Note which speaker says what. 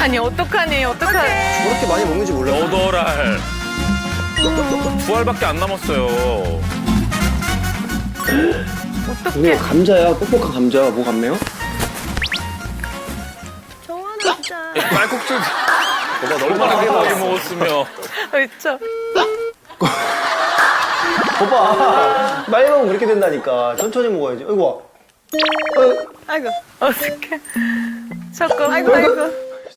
Speaker 1: 어떡하니.
Speaker 2: 저렇게 많이 먹는지 몰랐어.
Speaker 3: 8알. 2알밖에 안 남았어요.
Speaker 2: 이게 감자야, 뻑뻑한 감자. 뭐 같네요?
Speaker 4: 좋아하는 진짜.
Speaker 3: 말국수 얼마나 많이 먹었으며.
Speaker 1: 그렇죠.
Speaker 2: 봐봐. 빨리 먹으면 그렇게 된다니까. 천천히 먹어야지. 아이고.
Speaker 1: 아이고, 어떡해. 조금, 아이고.